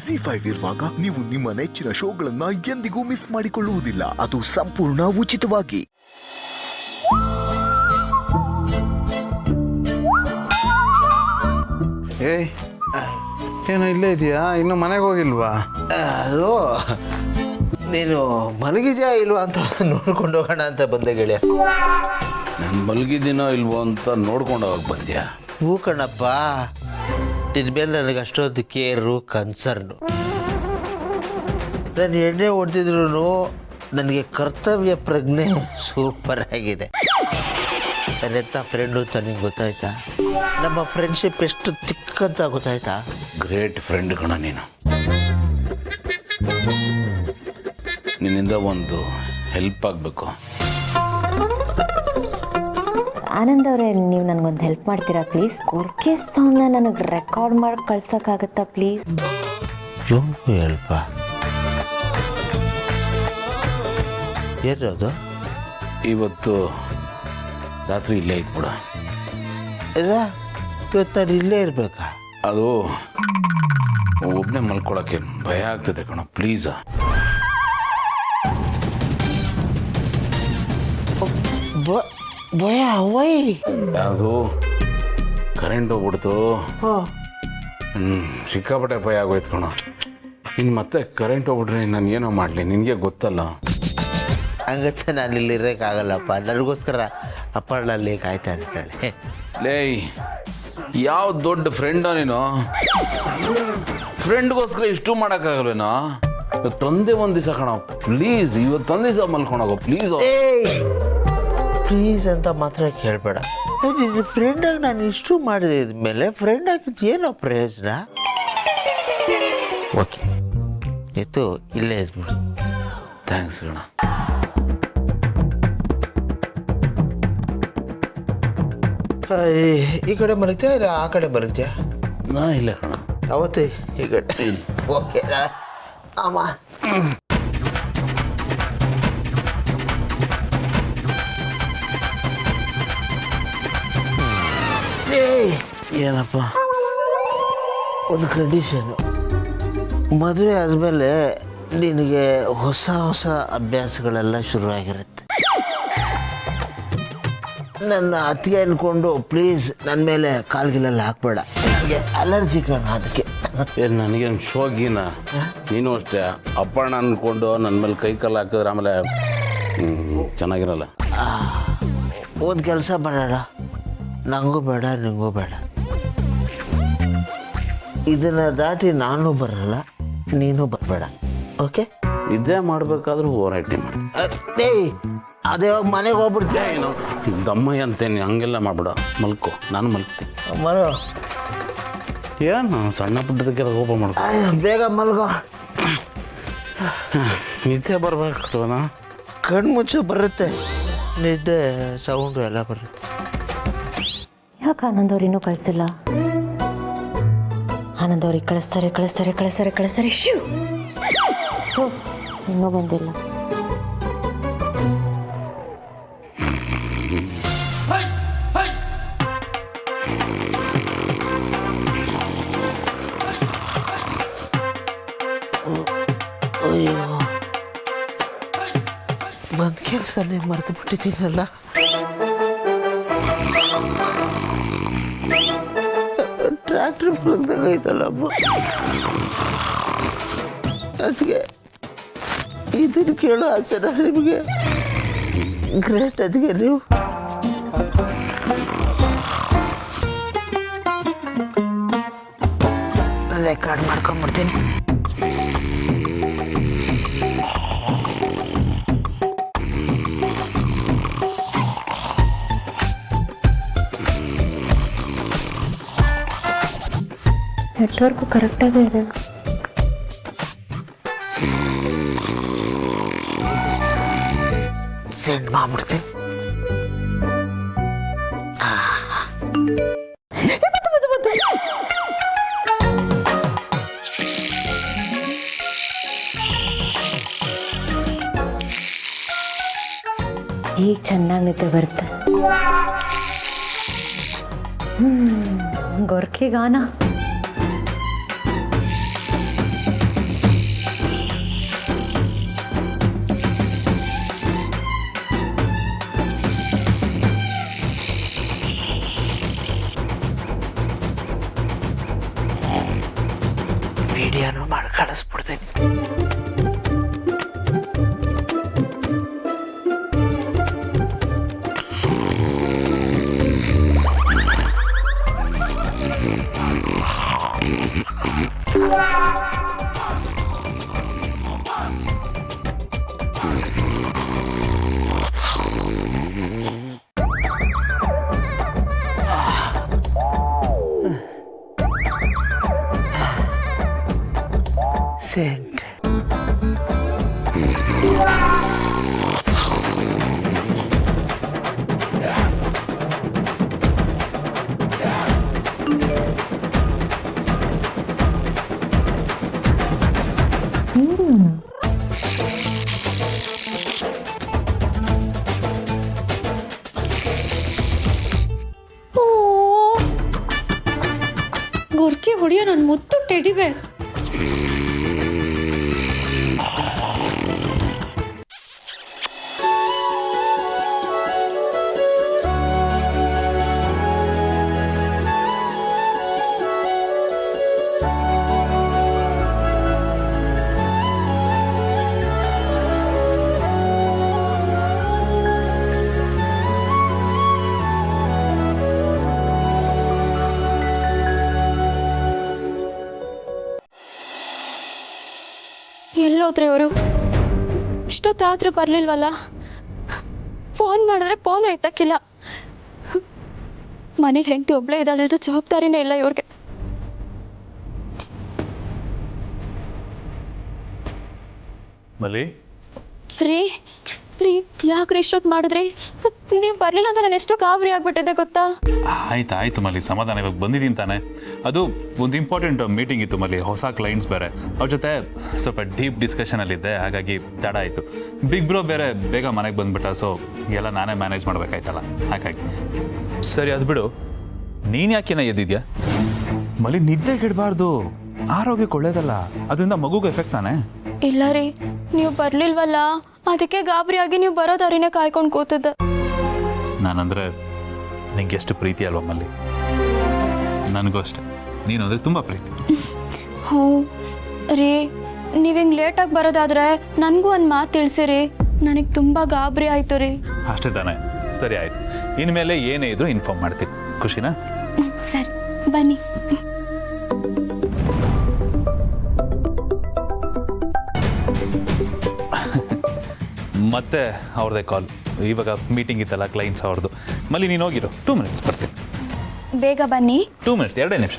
ZEE5 ಇರುವಾಗ ನೀವು ನಿಮ್ಮ ನೆಚ್ಚಿನ ಶೋಗಳನ್ನ ಎಂದಿಗೂ ಮಿಸ್ ಮಾಡಿಕೊಳ್ಳುವುದಿಲ್ಲ. ಅದು ಸಂಪೂರ್ಣ ಉಚಿತವಾಗಿ. ಏಯ್ ಏನೋ ಇಲ್ಲೇ ಇದೆಯಾ? ಇನ್ನು ಮನೆಗೆ ಹೋಗಿಲ್ವಾ? ಅದು ನೀನು ಮಲಗಿದ್ಯಾ ಇಲ್ವಾ ಅಂತ ನೋಡ್ಕೊಂಡು ಹೋಗೋಣ ಅಂತ ಬಂದೆ ಗೆಳೆಯ. ನಾನು ಮಲಗಿದ್ದೀನೋ ಇಲ್ವೋ ಅಂತ ನೋಡ್ಕೊಂಡು ಹೋಗಕ್ಕೆ ಬಂದ್ಯಾ? ಹೂ ಕಣಪ್ಪ, ನಿನ್ನ ಮೇಲೆ ನನಗೆ ಅಷ್ಟೊಂದು ಕೇರು ಕನ್ಸರ್ನು. ನಾನು ಎಣ್ಣೆ ಹೊಡೆದಿದ್ರು ನನಗೆ ಕರ್ತವ್ಯ ಪ್ರಜ್ಞೆ ಸೂಪರ್ ಆಗಿದೆ. ನನ್ನೆಂಥ ಫ್ರೆಂಡು ಅಂತ ನಿಂಗೆ ಗೊತ್ತಾಯ್ತಾ? ನಮ್ಮ ಫ್ರೆಂಡ್ಶಿಪ್ ಎಷ್ಟು ತಿಕ್ಕಂತ ಗೊತ್ತಾಯ್ತಾ? ಗ್ರೇಟ್ ಫ್ರೆಂಡ್ ಕಣ ನೀನು. ನಿನ್ನಿಂದ ಒಂದು ಹೆಲ್ಪ್ ಆಗಬೇಕು. ಆನಂದ್ ಅವರೇ, ನೀವು ನನಗೊಂದು ಹೆಲ್ಪ್ ಮಾಡ್ತೀರಾ ಪ್ಲೀಸ್? ಕೊರ್ಕೆ ಸಾಂಗ್ನ ನನಗೆ ರೆಕಾರ್ಡ್ ಮಾಡಿ ಕಳ್ಸೋಕ್ಕಾಗತ್ತಾ ಪ್ಲೀಸ್? ಹೆಲ್ಪ ಏನದು? ಇವತ್ತು ರಾತ್ರಿ ಇಲ್ಲೇ ಇದ್ಬಿಡ. ಇವತ್ತು ನಾನು ಇಲ್ಲೇ ಇರ್ಬೇಕಾ? ಅದು ಒಬ್ಬನೇ ಮಲ್ಕೊಳಕ್ಕೆ ಭಯ ಆಗ್ತದೆ ಕಣ, ಪ್ಲೀಸ್. ಭಯ? ವೈ? ಅದು ಕರೆಂಟ್ ಹೋಗ್ಬಿಡ್ತು. ಸಿಕ್ಕಾಪಟ್ಟೆ ಭಯ ಆಗೋಯ್ತು ಕಣ. ಇನ್ನು ಮತ್ತೆ ಕರೆಂಟ್ ಹೋಗ್ಬಿಟ್ರೆ ನಾನು ಏನೋ ಮಾಡಲಿ, ನಿನಗೆ ಗೊತ್ತಲ್ಲ. ಹಂಗತ್ತೆ ನಾನು ಇಲ್ಲಿ ಇರೋಕ್ಕಾಗಲ್ಲಪ್ಪ. ನನಗೋಸ್ಕರ ಅಪ್ಪನಲ್ಲಿ ಕಾಯ್ತಾ ಇರ್ತಾಳೆ. ಲೇಯ್, ಯಾವ ದೊಡ್ಡ ಫ್ರೆಂಡೋ ನೀನು? ಫ್ರೆಂಡ್ಗೋಸ್ಕರ ಇಷ್ಟು ಮಾಡೋಕ್ಕಾಗಲ್ವೇನೋ? ತಂದೆ ಒಂದು ದಿವಸ ಕಣ, ಪ್ಲೀಸ್. ಇವತ್ತೊಂದು ದಿವಸ ಮಲ್ಕೊಂಡೋಗೋ ಪ್ಲೀಸ್. ಪ್ಲೀಸ್ ಅಂತ ಮಾತ್ರ ಕೇಳಬೇಡ. ನಿನ್ನ ಫ್ರೆಂಡಾಗಿ ನಾನು ಇಷ್ಟು ಮಾಡಿದ ಮೇಲೆ ಫ್ರೆಂಡ್ ಆಗಿದ್ದು ಏನೋ ಪ್ರಯೋಜನ? ಓಕೆ, ಎತ್ತು ಇಲ್ಲೇ ಇದ್ಬಿಡು. ಥ್ಯಾಂಕ್ಸ್ ಕಣ. ಈ ಕಡೆ ಮಲಗ್ತೀಯಾ ಇಲ್ಲ ಆ ಕಡೆ ಮಲಗ್ತೀಯಾ? ನಾ ಇಲ್ಲ ಕಣ. ಅವತ್ತು ಈ ಕಡೆ. ಓಕೆ ಅಮ್ಮ. ಏನಪ್ಪ? ಒಂದು ಕಂಡೀಷನ್ನು. ಮದುವೆ ಆದಮೇಲೆ ನಿನಗೆ ಹೊಸ ಹೊಸ ಅಭ್ಯಾಸಗಳೆಲ್ಲ ಶುರುವಾಗಿರುತ್ತೆ. ನನ್ನ ಅತ್ತಿಗೆ ಅಂದ್ಕೊಂಡು ಪ್ಲೀಸ್ ನನ್ನ ಮೇಲೆ ಕಾಲ್ಗಿಲೆಲ್ಲ ಹಾಕ್ಬೇಡ. ನನಗೆ ಅಲರ್ಜಿ ಕಣ, ಅದಕ್ಕೆ. ಏನು ನನಗೇನು ಶೋಗಿನ? ನೀನು ಅಷ್ಟೇ ಅಪ್ಪಣ್ಣ ಅಂದ್ಕೊಂಡು ನನ್ನ ಮೇಲೆ ಕೈ ಕಾಲು ಹಾಕಿದ್ರೆ ಆಮೇಲೆ ಚೆನ್ನಾಗಿರಲ್ಲ. ಒಂದು ಕೆಲಸ ಮಾಡೋಣ, ನನಗೂ ಬೇಡ ನಿಂಗೂ ಬೇಡ. ಇದನ್ನು ದಾಟಿ ನಾನು ಬರಲ್ಲ, ನೀನು ಬರಬೇಡ. ಓಕೆ? ಇದೇ ಮಾಡಬೇಕಾದ್ರೂ ಓವರೈಟಿ ಮಾಡಿ. ಏಯ್, ಅದೇ ಹೋಗಿ ಮನೆಗೆ ಹೋಗ್ಬಿಡ್ತೀನಿ. ದಮ್ಮಯ್ಯ ಅಂತೇನೆ, ಹಂಗೆಲ್ಲ ಮಾಡ್ಬೇಡ. ಮಲ್ಕೋ, ನಾನು ಮಲ್ಕ್ತೀನಿ. ಮರೋ ಏನು ಸಣ್ಣ ಪುಟ್ಟದಕ್ಕೆಲ್ಲ ಕೋಪ ಮಾಡ್ಕೊ. ಬೇಗ ಮಲ್ಗೋ. ನಿದ್ದೆ ಬರ್ಬೇಕಲ್ವನಾ? ಕಣ್ಣು ಮುಚ್ಚು ಬರುತ್ತೆ, ನಿದ್ದೆ ಸೌಂಡು ಎಲ್ಲ ಬರುತ್ತೆ. ಯಾಕೆ ಆನಂದ್ ಅವ್ರು ಇನ್ನೂ ಕಳಿಸಿಲ್ಲ? ಆನಂದ್ ಅವ್ರಿಗೆ ಕಳಿಸ್ತಾರೆ ಕಳಿಸ್ತಾರೆ ಕಳಿಸ್ತಾರೆ ಕಳಿಸ್ತಾರೆ. ಶಿವ್, ಇನ್ನೂ ಬಂದಿಲ್ಲ. ಅಯ್ಯೋ, ಬಂದು ಕೆಲಸನೇ ಮರೆತು ಬಿಟ್ಟಿದ್ದೀನಲ್ಲ. ಟ್ರ್ಯಾಕ್ಟ್ರ್ ಮಲಗ್ದಾಗೈತಲ್ಲಪ್ಪ, ಅದಕ್ಕೆ ಇದನ್ನು ಕೇಳೋ ಆಸೆನ ನಿಮಗೆ? ಗ್ರೇಟ್. ಅದಕ್ಕೆ ನೀವು ರೆಕಾರ್ಡ್ ಮಾಡ್ಕೊಂಡ್ಬಿಡ್ತೀನಿ. ನೆಟ್ವರ್ಕು ಕರೆಕ್ಟಾಗೇ ಇದೆ. ಸೆಂಡ್ ಮಾಡ್ಬಿಡ್ತೀನಿ. ಈಗ ಚೆನ್ನಾಗಿ ನಿದ್ದೆ ಬರುತ್ತೆ. ಗೊರ್ಕೆ ಗಾನ. ವಿಡಿಯೋನು ಮಾಡಿ ಕಳಿಸ್ಬಿಡ್ತೀನಿ. ಸೆಂಟ್ ಗೊರ್ಕೆ ಹೊಡೆಯೋ ನನ್ನ ಮುತ್ತು ಟೆಡಿ ಬೇರ್. ಎಲ್ಲೋದ್ರಿ ಅವರು? ಇಷ್ಟೊತ್ತಾದ್ರೂ ಬರ್ಲಿಲ್ವಲ್ಲ? ಫೋನ್ ಮಾಡಿದ್ರೆ ಫೋನ್ ಎತ್ತಕ್ಕಿಲ್ಲ. ಮನೇಲಿ ಹೆಂಡತಿ ಒಬ್ಳೇ ಇದ್ದಾಳೆ ಅನ್ನೋ ಜವಾಬ್ದಾರಿನೇ ಇಲ್ಲ ಇವ್ರಿಗೆ. ಮಲಿ ರೀ ರೀ ಯಾಕ್ರಿ ಇಷ್ಟೊತ್ತು ಮಾಡಿದ್ರಿ? ನೀವು ಬರ್ಲಿಲ್ಲ ಅಂತ ನಾನು ಎಷ್ಟು ಗಾಬರಿ ಆಗ್ಬಿಟ್ಟಿದ್ದೆ ಗೊತ್ತಾ? ಆಯ್ತು ಮಲಿ, ಸಮಾಧಾನ. ಇವಾಗ ಬಂದಿದ್ದೀನಿ ತಾನೆ. ಅದು ಒಂದು ಇಂಪಾರ್ಟೆಂಟ್ ಮೀಟಿಂಗ್ ಇತ್ತು ಮಲಿ, ಹೊಸ ಕ್ಲೈಂಟ್ಸ್ ಬೇರೆ. ಅವ್ರ ಜೊತೆ ಸ್ವಲ್ಪ ಡೀಪ್ ಡಿಸ್ಕಷನಲ್ಲಿದ್ದೆ, ಹಾಗಾಗಿ ತಡ ಆಯಿತು. ಬಿಗ್ ಬ್ರೋ ಬೇರೆ ಬೇಗ ಮನೆಗೆ ಬಂದುಬಿಟ್ಟ, ಸೊ ಎಲ್ಲ ನಾನೇ ಮ್ಯಾನೇಜ್ ಮಾಡಬೇಕಾಯ್ತಲ್ಲ, ಹಾಗಾಗಿ. ಸರಿ, ಅದು ಬಿಡು. ನೀನು ಯಾಕೆನ ಎದ್ದಿದ್ಯಾ? ಮಲಿ, ನಿದ್ದೆ ಕೆಡಬಾರ್ದು, ಆರೋಗ್ಯಕ್ಕೆ ಒಳ್ಳೇದಲ್ಲ. ಅದರಿಂದ ಮಗುಗೆ ಎಫೆಕ್ಟ್ ತಾನೆ. ಇಲ್ಲ ರೀ, ನೀವು ಬರ್ಲಿಲ್ವಲ್ಲ, ಅದಕ್ಕೆ ಗಾಬರಿಯಾಗಿ ನೀವು ಬರೋ ದಾರಿನೇ ಕಾಯ್ಕೊಂಡು ಕೂತಿದ್ದೆ. ನಾನಂದರೆ ನಿಂಗೆ ಎಷ್ಟು ಪ್ರೀತಿ ಅಲ್ವಾ ಮಲ್ಲಿ? ನನಗೂ ಅಷ್ಟೆ, ನೀನು ಅಂದರೆ ತುಂಬ ಪ್ರೀತಿ. ಹ್ಞೂ ರೀ, ನೀವು ಹಿಂಗೆ ಲೇಟಾಗಿ ಬರೋದಾದ್ರೆ ನನಗೂ ಒಂದು ಮಾತು ತಿಳಿಸಿರಿ. ನನಗೆ ತುಂಬ ಗಾಬರಿ ಆಯಿತು ರೀ. ಅಷ್ಟೇ ತಾನೆ? ಸರಿ, ಆಯಿತು. ಇನ್ಮೇಲೆ ಏನೇ ಇದ್ರೂ ಇನ್ಫಾರ್ಮ್ ಮಾಡ್ತೀನಿ. ಖುಷಿನಾ? ಸರಿ, ಬನ್ನಿ. ಮತ್ತೆ ಅವ್ರದ್ದೇ ಕಾಲ್. ಇವಾಗ ಮೀಟಿಂಗ್ ಇತ್ತಲ್ಲ ಕ್ಲೈಂಟ್ಸ್ ಅವ್ರದ್ದು. ಮಲ್ಲಿ, ನೀನು ಹೋಗಿರೋ, 2 minutes ಬರ್ತೀನಿ. ಬೇಗ ಬನ್ನಿ. 2 minutes, 2 ನಿಮಿಷ.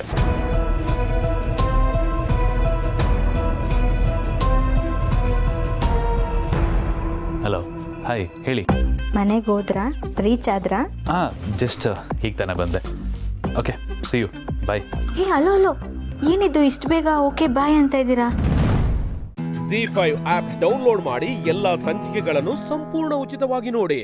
ಹಲೋ, ಹಾಯ್, ಹೇಳಿ. ಮನೆಗೆ ಹೋದ್ರಾ? ರೀಚ್ ಆದ್ರಾ? ಹಾಂ, ಜಸ್ಟ್ ಈಗ ತಾನೇ ಬಂದೆ. Okay, see you, bye. Hey, hello, ಏನಿದು ಇಷ್ಟು ಬೇಗ ಓಕೆ ಬಾಯ್ ಅಂತ ಇದ್ದೀರಾ? ZEE5 ಆಪ್ ಡೌನ್ಲೋಡ್ ಮಾಡಿ ಎಲ್ಲಾ ಸಂಚಿಕೆಗಳನ್ನು ಸಂಪೂರ್ಣ ಉಚಿತವಾಗಿ ನೋಡಿ.